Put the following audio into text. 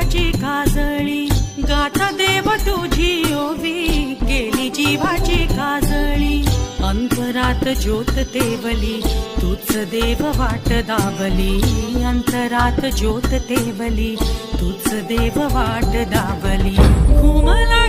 जीवाची काजळी, गाथा देव तुझी ओवी, गेली जीवाची काजळी. अंतरात ज्योत तेवली, तूच देव वाट दावली. अंतरात ज्योत तेवली, तूच देव वाट दावली. घुमला